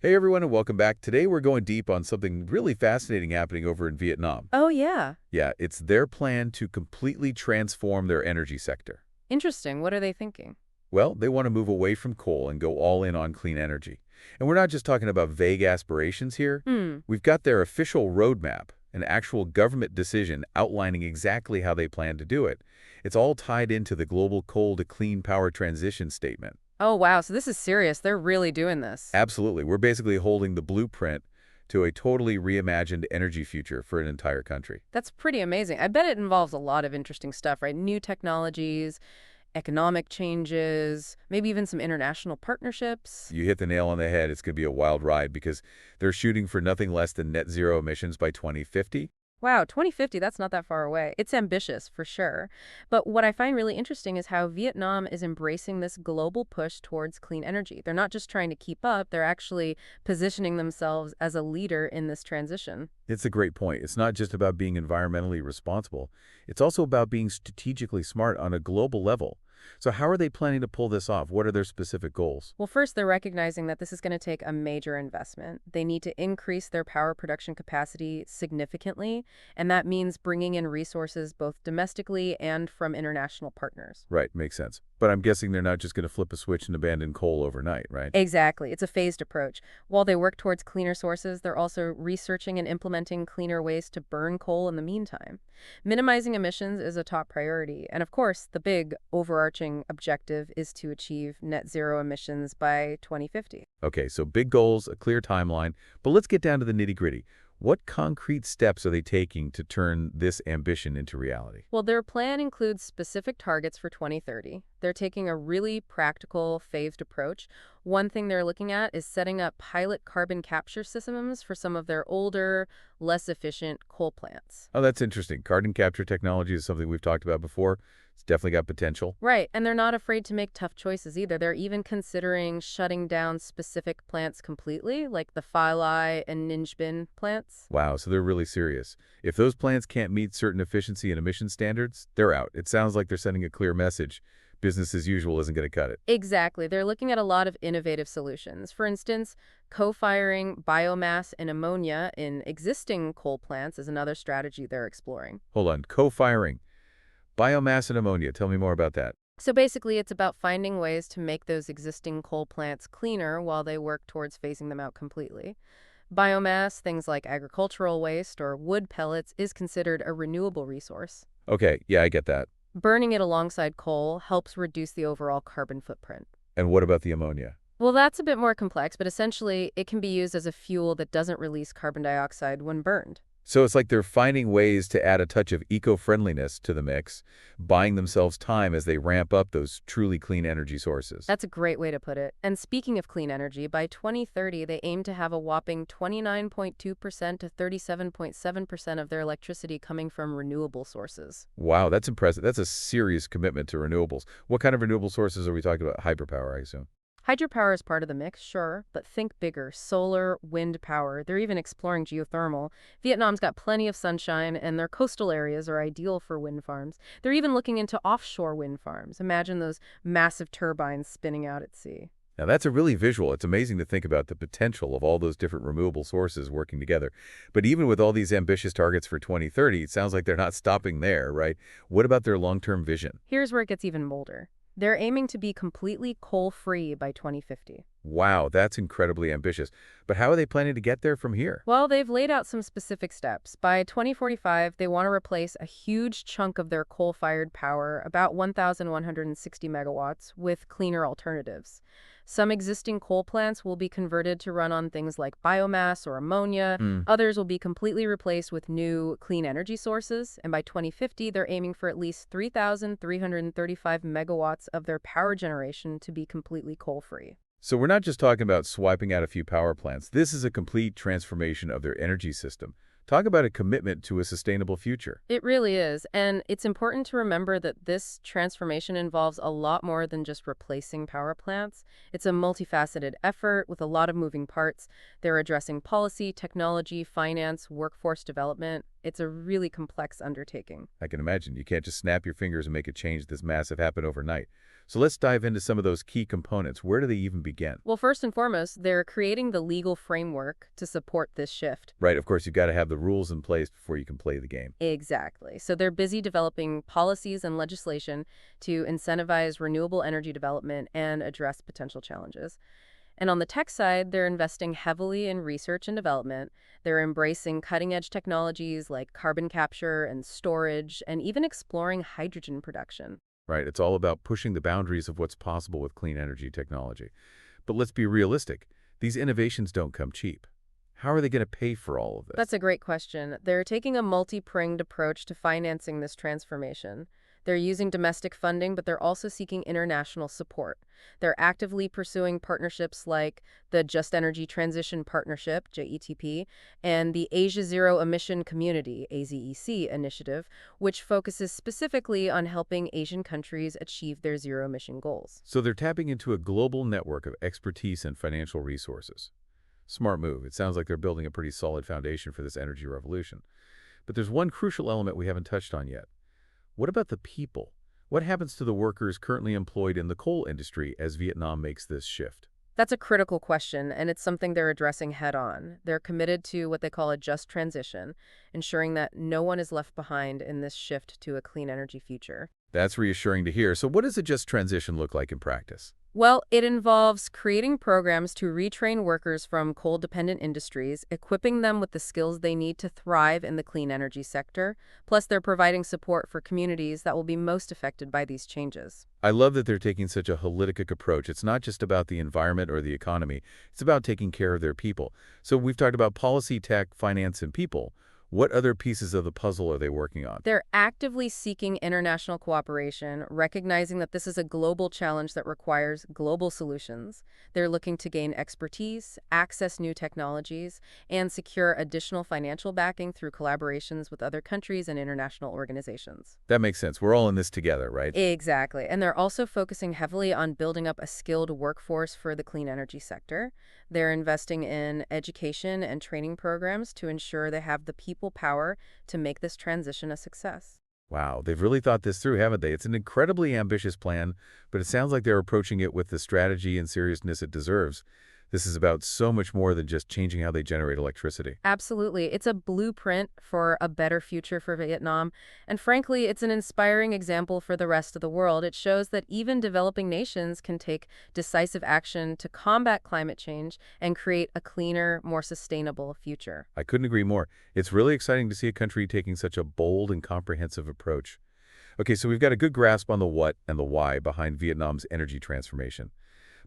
Hey everyone and welcome back. Today we're going deep on something really fascinating happening over in Vietnam. Oh, yeah. Yeah, it's their plan to completely transform their energy sector. Interesting. What are they thinking? Well, they want to move away from coal and go all in on clean energy. And we're not just talking about vague aspirations here. Hmm. We've got their official roadmap, an actual government decision outlining exactly how they plan to do it. It's all tied into the global coal to clean power transition statement. Oh, wow. So this is serious. They're really doing this. Absolutely. We're basically holding the blueprint to a totally reimagined energy future for an entire country. That's pretty amazing. I bet it involves a lot of interesting stuff, right? New technologies, economic changes, maybe even some international partnerships. You hit the nail on the head. It's going to be a wild ride because they're shooting for nothing less than net zero emissions by 2050. Wow, 2050, that's not that far away. It's ambitious, for sure. But what I find really interesting is how Vietnam is embracing this global push towards clean energy. They're not just trying to keep up, they're actually positioning themselves as a leader in this transition. It's a great point. It's not just about being environmentally responsible. It's also about being strategically smart on a global level. So how are they planning to pull this off? What are their specific goals? Well, first, they're recognizing that this is going to take a major investment. They need to increase their power production capacity significantly, and that means bringing in resources both domestically and from international partners. Right, makes sense. But I'm guessing they're not just going to flip a switch and abandon coal overnight, right? Exactly. It's a phased approach. While they work towards cleaner sources, they're also researching and implementing cleaner ways to burn coal in the meantime. Minimizing emissions is a top priority. And of course, the big overarching objective is to achieve net zero emissions by 2050. Okay, so big goals, a clear timeline, but let's get down to the nitty-gritty. What concrete steps are they taking to turn this ambition into reality? Well, their plan includes specific targets for 2030. They're taking a really practical, phased approach. One thing they're looking at is setting up pilot carbon capture systems for some of their older, less efficient coal plants. Oh, that's interesting. Carbon capture technology is something we've talked about before. It's definitely got potential. Right, and they're not afraid to make tough choices either. They're even considering shutting down specific plants completely, like the Phi Lai and Ninjbin plants. Wow, so they're really serious. If those plants can't meet certain efficiency and emission standards, they're out. It sounds like they're sending a clear message. Business as usual isn't going to cut it. Exactly. They're looking at a lot of innovative solutions. For instance, co-firing biomass and ammonia in existing coal plants is another strategy they're exploring. Hold on, co-firing. Biomass and ammonia. Tell me more about that. So basically, it's about finding ways to make those existing coal plants cleaner while they work towards phasing them out completely. Biomass, things like agricultural waste or wood pellets, is considered a renewable resource. Okay, yeah, I get that. Burning it alongside coal helps reduce the overall carbon footprint. And what about the ammonia? Well, that's a bit more complex, but essentially, it can be used as a fuel that doesn't release carbon dioxide when burned. So it's like they're finding ways to add a touch of eco-friendliness to the mix, buying themselves time as they ramp up those truly clean energy sources. That's a great way to put it. And speaking of clean energy, by 2030, they aim to have a whopping 29.2% to 37.7% of their electricity coming from renewable sources. Wow, that's impressive. That's a serious commitment to renewables. What kind of renewable sources are we talking about? Hydropower, I assume. Hydropower is part of the mix, sure, but think bigger. Solar, wind power. They're even exploring geothermal. Vietnam's got plenty of sunshine, and their coastal areas are ideal for wind farms. They're even looking into offshore wind farms. Imagine those massive turbines spinning out at sea. Now that's a really visual. It's amazing to think about the potential of all those different renewable sources working together. But even with all these ambitious targets for 2030, it sounds like they're not stopping there, right? What about their long-term vision? Here's where it gets even bolder. They're aiming to be completely coal-free by 2050. Wow, that's incredibly ambitious. But how are they planning to get there from here? Well, they've laid out some specific steps. By 2045, they want to replace a huge chunk of their coal-fired power, about 1,160 megawatts, with cleaner alternatives. Some existing coal plants will be converted to run on things like biomass or ammonia. Hmm. Others will be completely replaced with new clean energy sources. And by 2050, they're aiming for at least 3,335 megawatts of their power generation to be completely coal-free. So we're not just talking about swiping out a few power plants. This is a complete transformation of their energy system. Talk about a commitment to a sustainable future. It really is. And it's important to remember that this transformation involves a lot more than just replacing power plants. It's a multifaceted effort with a lot of moving parts. They're addressing policy, technology, finance, workforce development. It's a really complex undertaking. I can imagine. You can't just snap your fingers and make a change this massive happen overnight. So let's dive into some of those key components. Where do they even begin? Well, first and foremost, they're creating the legal framework to support this shift. Right, of course, you've got to have the rules in place before you can play the game. Exactly. So they're busy developing policies and legislation to incentivize renewable energy development and address potential challenges. And on the tech side, they're investing heavily in research and development. They're embracing cutting-edge technologies like carbon capture and storage, and even exploring hydrogen production. Right, it's all about pushing the boundaries of what's possible with clean energy technology. But let's be realistic. These innovations don't come cheap. How are they going to pay for all of That's this? a great question. They're taking a multi-pronged approach to financing this transformation. They're using domestic funding, but they're also seeking international support. They're actively pursuing partnerships like the Just Energy Transition Partnership, JETP, and the Asia Zero Emission Community, AZEC initiative, which focuses specifically on helping Asian countries achieve their zero emission goals. So they're tapping into a global network of expertise and financial resources. Smart move. It sounds like they're building a pretty solid foundation for this energy revolution. But there's one crucial element we haven't touched on yet. What about the people? What happens to the workers currently employed in the coal industry as Vietnam makes this shift? That's a critical question, and it's something they're addressing head on. They're committed to what they call a just transition, ensuring that no one is left behind in this shift to a clean energy future. That's reassuring to hear. So what does a just transition look like in practice? Well, it involves creating programs to retrain workers from coal-dependent industries, equipping them with the skills they need to thrive in the clean energy sector. Plus, they're providing support for communities that will be most affected by these changes. I love that they're taking such a holistic approach. It's not just about the environment or the economy. It's about taking care of their people. So we've talked about policy, tech, finance, and people. What other pieces of the puzzle are they working on? They're actively seeking international cooperation, recognizing that this is a global challenge that requires global solutions. They're looking to gain expertise, access new technologies, and secure additional financial backing through collaborations with other countries and international organizations. That makes sense. We're all in this together, right? Exactly. And they're also focusing heavily on building up a skilled workforce for the clean energy sector. They're investing in education and training programs to ensure they have the people power to make this transition a success. Wow, they've really thought this through, haven't they? It's an incredibly ambitious plan, but it sounds like they're approaching it with the strategy and seriousness it deserves. This is about so much more than just changing how they generate electricity. Absolutely. It's a blueprint for a better future for Vietnam. And frankly, it's an inspiring example for the rest of the world. It shows that even developing nations can take decisive action to combat climate change and create a cleaner, more sustainable future. I couldn't agree more. It's really exciting to see a country taking such a bold and comprehensive approach. Okay, so we've got a good grasp on the what and the why behind Vietnam's energy transformation.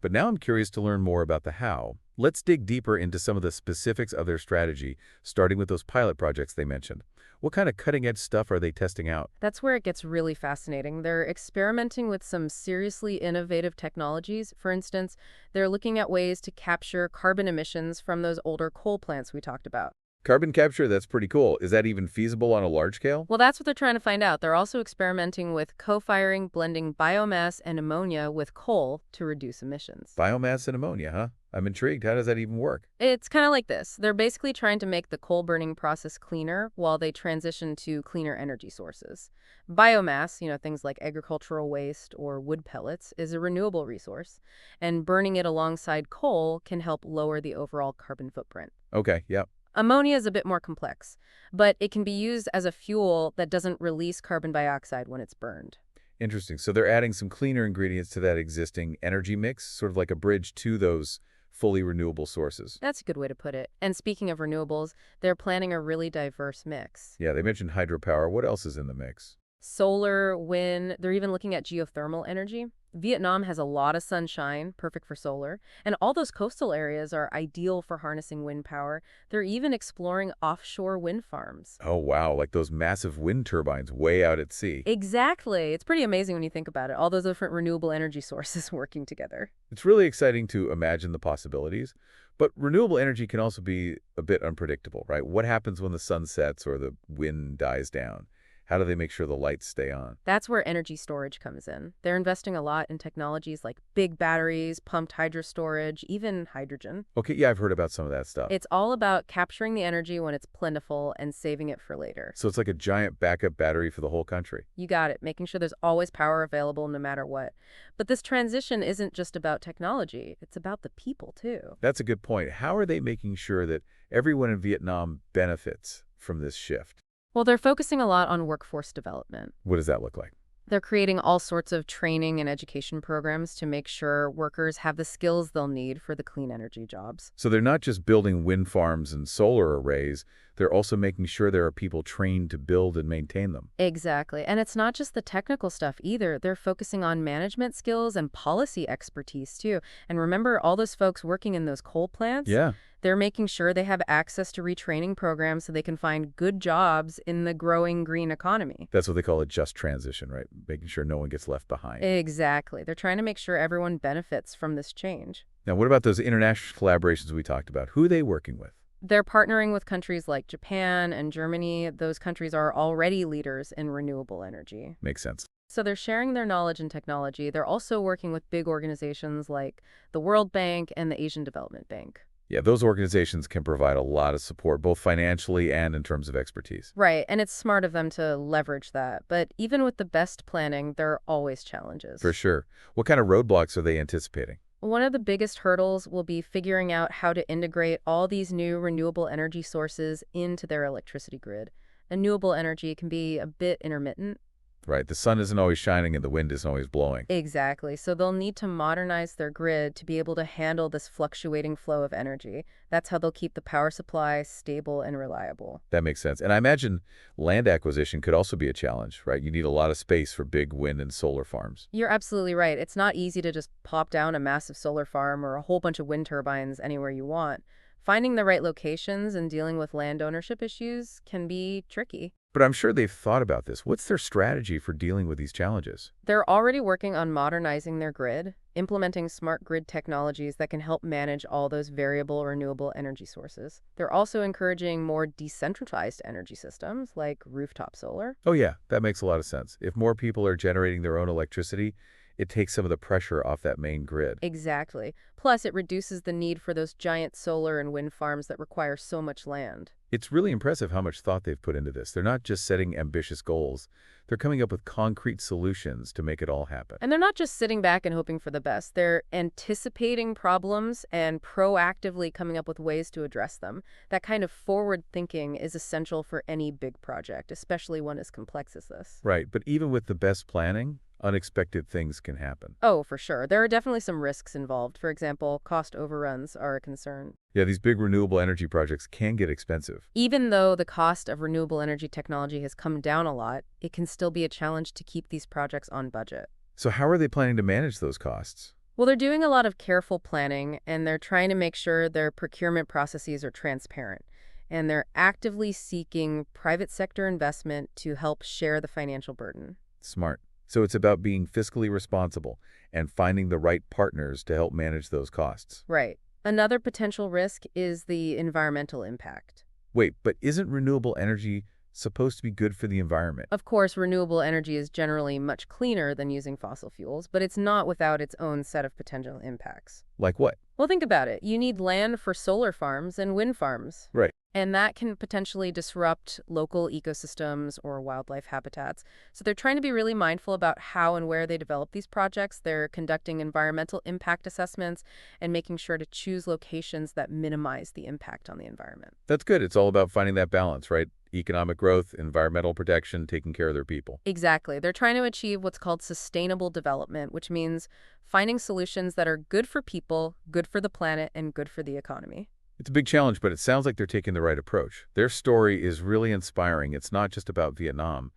But now I'm curious to learn more about the how. Let's dig deeper into some of the specifics of their strategy, starting with those pilot projects they mentioned. What kind of cutting-edge stuff are they testing out? That's where it gets really fascinating. They're experimenting with some seriously innovative technologies. For instance, they're looking at ways to capture carbon emissions from those older coal plants we talked about. Carbon capture, that's pretty cool. Is that even feasible on a large scale? Well, that's what they're trying to find out. They're also experimenting with co-firing, blending biomass and ammonia with coal to reduce emissions. Biomass and ammonia, huh? I'm intrigued. How does that even work? It's kind of like this. They're basically trying to make the coal burning process cleaner while they transition to cleaner energy sources. Biomass, things like agricultural waste or wood pellets, is a renewable resource, and burning it alongside coal can help lower the overall carbon footprint. Okay, yep. Ammonia is a bit more complex, but it can be used as a fuel that doesn't release carbon dioxide when it's burned. Interesting. So they're adding some cleaner ingredients to that existing energy mix, sort of like a bridge to those fully renewable sources. That's a good way to put it. And speaking of renewables, they're planning a really diverse mix. Yeah, they mentioned hydropower. What else is in the mix? Solar, wind, they're even looking at geothermal energy. Vietnam has a lot of sunshine, perfect for solar, and all those coastal areas are ideal for harnessing wind power. They're even exploring offshore wind farms. Oh, wow, like those massive wind turbines way out at sea. Exactly. It's pretty amazing when you think about it, all those different renewable energy sources working together. It's really exciting to imagine the possibilities, but renewable energy can also be a bit unpredictable, right? What happens when the sun sets or the wind dies down? How do they make sure the lights stay on? That's where energy storage comes in. They're investing a lot in technologies like big batteries, pumped hydro storage, even hydrogen. Okay, yeah, I've heard about some of that stuff. It's all about capturing the energy when it's plentiful and saving it for later. So it's like a giant backup battery for the whole country. You got it, making sure there's always power available no matter what. But this transition isn't just about technology, it's about the people too. That's a good point. How are they making sure that everyone in Vietnam benefits from this shift? Well, they're focusing a lot on workforce development. What does that look like? They're creating all sorts of training and education programs to make sure workers have the skills they'll need for the clean energy jobs. So they're not just building wind farms and solar arrays, they're also making sure there are people trained to build and maintain them. Exactly. And it's not just the technical stuff either. They're focusing on management skills and policy expertise too. And remember all those folks working in those coal plants? Yeah, They're making sure they have access to retraining programs so they can find good jobs in the growing green economy. that's what they call a just transition, right? Making sure no one gets left behind. Exactly. They're trying to make sure everyone benefits from this change. Now, what about those international collaborations we talked about? Who are they working with? They're partnering with countries like Japan and Germany. Those countries are already leaders in renewable energy. Makes sense. So they're sharing their knowledge and technology. They're also working with big organizations like the World Bank and the Asian Development Bank. Yeah, those organizations can provide a lot of support, both financially and in terms of expertise. Right, and it's smart of them to leverage that. But even with the best planning, there are always challenges. For sure. What kind of roadblocks are they anticipating? One of the biggest hurdles will be figuring out how to integrate all these new renewable energy sources into their electricity grid. Renewable energy can be a bit intermittent. Right, the sun isn't always shining and the wind isn't always blowing. Exactly. So they'll need to modernize their grid to be able to handle this fluctuating flow of energy. That's how they'll keep the power supply stable and reliable. That makes sense. And I imagine land acquisition could also be a challenge, right? You need a lot of space for big wind and solar farms. You're absolutely right. It's not easy to just pop down a massive solar farm or a whole bunch of wind turbines anywhere you want. Finding the right locations and dealing with land ownership issues can be tricky. But I'm sure they've thought about this. What's their strategy for dealing with these challenges? They're already working on modernizing their grid, implementing smart grid technologies that can help manage all those variable renewable energy sources. They're also encouraging more decentralized energy systems like rooftop solar. Oh yeah, that makes a lot of sense. If more people are generating their own electricity, it takes some of the pressure off that main grid. Exactly. Plus, it reduces the need for those giant solar and wind farms that require so much land. It's really impressive how much thought they've put into this. They're not just setting ambitious goals. They're coming up with concrete solutions to make it all happen. And they're not just sitting back and hoping for the best. They're anticipating problems and proactively coming up with ways to address them. That kind of forward thinking is essential for any big project, especially one as complex as this. Right, but even with the best planning, unexpected things can happen. Oh, for sure. There are definitely some risks involved. For example, cost overruns are a concern. Yeah, these big renewable energy projects can get expensive. Even though the cost of renewable energy technology has come down a lot, it can still be a challenge to keep these projects on budget. So how are they planning to manage those costs? Well, they're doing a lot of careful planning, and they're trying to make sure their procurement processes are transparent. And they're actively seeking private sector investment to help share the financial burden. Smart. So it's about being fiscally responsible and finding the right partners to help manage those costs. Right. Another potential risk is the environmental impact. Wait, but isn't renewable energy supposed to be good for the environment? Of course, renewable energy is generally much cleaner than using fossil fuels, but it's not without its own set of potential impacts. Like what? Well, think about it. You need land for solar farms and wind farms. Right. And that can potentially disrupt local ecosystems or wildlife habitats. So they're trying to be really mindful about how and where they develop these projects. They're conducting environmental impact assessments and making sure to choose locations that minimize the impact on the environment. That's good. It's all about finding that balance, right? Economic growth, environmental protection, taking care of their people. Exactly. They're trying to achieve what's called sustainable development, which means finding solutions that are good for people, good for the planet, and good for the economy. It's a big challenge, but it sounds like they're taking the right approach. Their story is really inspiring. It's not just about Vietnam.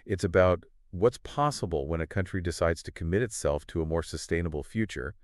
It's about what's possible when a country decides to commit itself to a more sustainable future.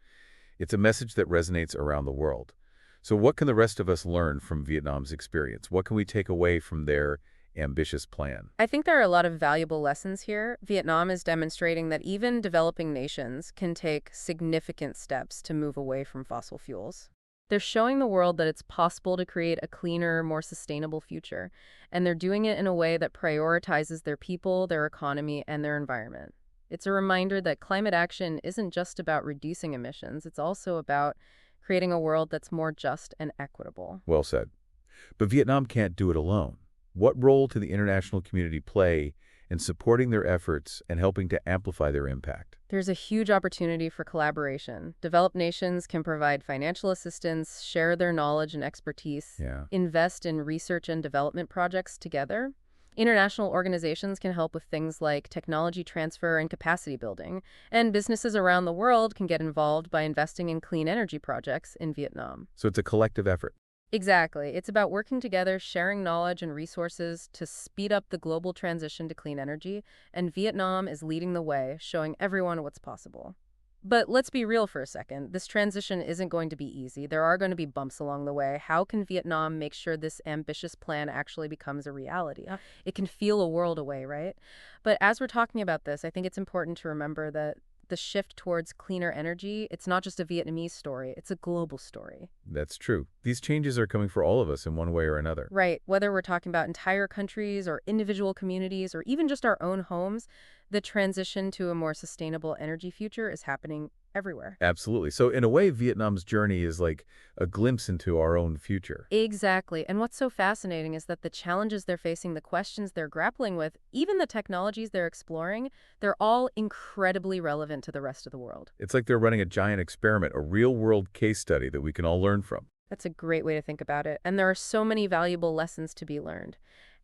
It's a message that resonates around the world. So what can the rest of us learn from Vietnam's experience? What can we take away from their ambitious plan? I think there are a lot of valuable lessons here. Vietnam is demonstrating that even developing nations can take significant steps to move away from fossil fuels. They're showing the world that it's possible to create a cleaner, more sustainable future, and they're doing it in a way that prioritizes their people, their economy, and their environment. It's a reminder that climate action isn't just about reducing emissions, it's also about creating a world that's more just and equitable. Well said. But Vietnam can't do it alone. What role do the international community play in supporting their efforts and helping to amplify their impact? There's a huge opportunity for collaboration. Developed nations can provide financial assistance, share their knowledge and expertise, Yeah. invest in research and development projects together. International organizations can help with things like technology transfer and capacity building, and businesses around the world can get involved by investing in clean energy projects in Vietnam. So it's a collective effort. Exactly. It's about working together, sharing knowledge and resources to speed up the global transition to clean energy, and Vietnam is leading the way, showing everyone what's possible. But let's be real for a second. This transition isn't going to be easy. There are going to be bumps along the way. How can Vietnam make sure this ambitious plan actually becomes a reality? It can feel a world away, right? But as we're talking about this, I think it's important to remember that the shift towards cleaner energy, it's not just a Vietnamese story, it's a global story. That's true. These changes are coming for all of us in one way or another. Right. Whether we're talking about entire countries or individual communities or even just our own homes, the transition to a more sustainable energy future is happening everywhere. Absolutely. So in a way, Vietnam's journey is like a glimpse into our own future. Exactly. And what's so fascinating is that the challenges they're facing, the questions they're grappling with, even the technologies they're exploring, they're all incredibly relevant to the rest of the world. It's like they're running a giant experiment, a real-world case study that we can all learn from. That's a great way to think about it. And there are so many valuable lessons to be learned.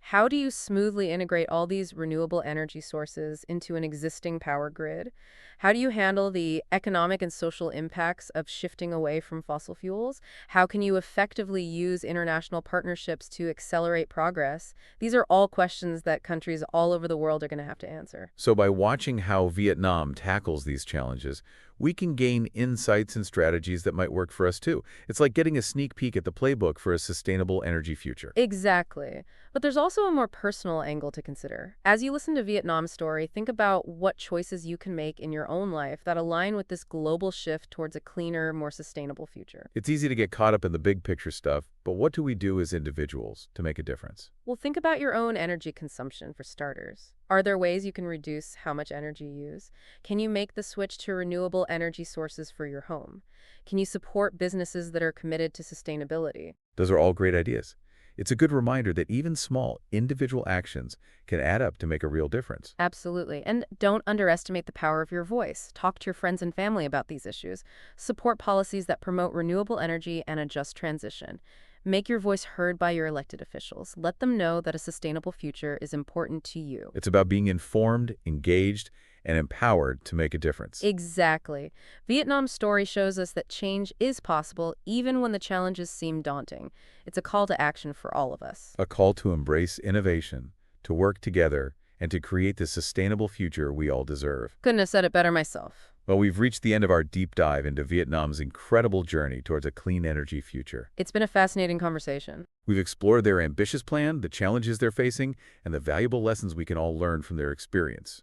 How do you smoothly integrate all these renewable energy sources into an existing power grid? How do you handle the economic and social impacts of shifting away from fossil fuels? How can you effectively use international partnerships to accelerate progress? These are all questions that countries all over the world are going to have to answer. So by watching how Vietnam tackles these challenges, we can gain insights and strategies that might work for us too. It's like getting a sneak peek at the playbook for a sustainable energy future. Exactly. But there's also a more personal angle to consider. As you listen to Vietnam's story, think about what choices you can make in your own life that align with this global shift towards a cleaner, more sustainable future. It's easy to get caught up in the big picture stuff, but what do we do as individuals to make a difference? Well, think about your own energy consumption for starters. Are there ways you can reduce how much energy you use? Can you make the switch to renewable energy sources for your home? Can you support businesses that are committed to sustainability? Those are all great ideas. It's a good reminder that even small, individual actions can add up to make a real difference. Absolutely. And don't underestimate the power of your voice. Talk to your friends and family about these issues. Support policies that promote renewable energy and a just transition. Make your voice heard by your elected officials. Let them know that a sustainable future is important to you. It's about being informed, engaged, and empowered to make a difference. Exactly. Vietnam's story shows us that change is possible even when the challenges seem daunting. It's a call to action for all of us. A call to embrace innovation, to work together, and to create the sustainable future we all deserve. Couldn't have said it better myself. Well, we've reached the end of our deep dive into Vietnam's incredible journey towards a clean energy future. It's been a fascinating conversation. We've explored their ambitious plan, the challenges they're facing, and the valuable lessons we can all learn from their experience.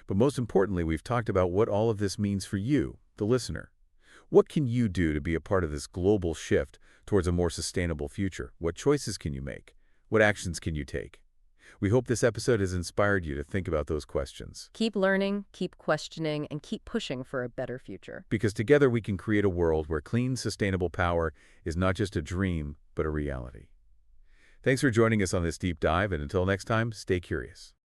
But most importantly, we've talked about what all of this means for you, the listener. What can you do to be a part of this global shift towards a more sustainable future? What choices can you make? What actions can you take? We hope this episode has inspired you to think about those questions. Keep learning, keep questioning, and keep pushing for a better future. Because together we can create a world where clean, sustainable power is not just a dream, but a reality. Thanks for joining us on this deep dive, and until next time, stay curious.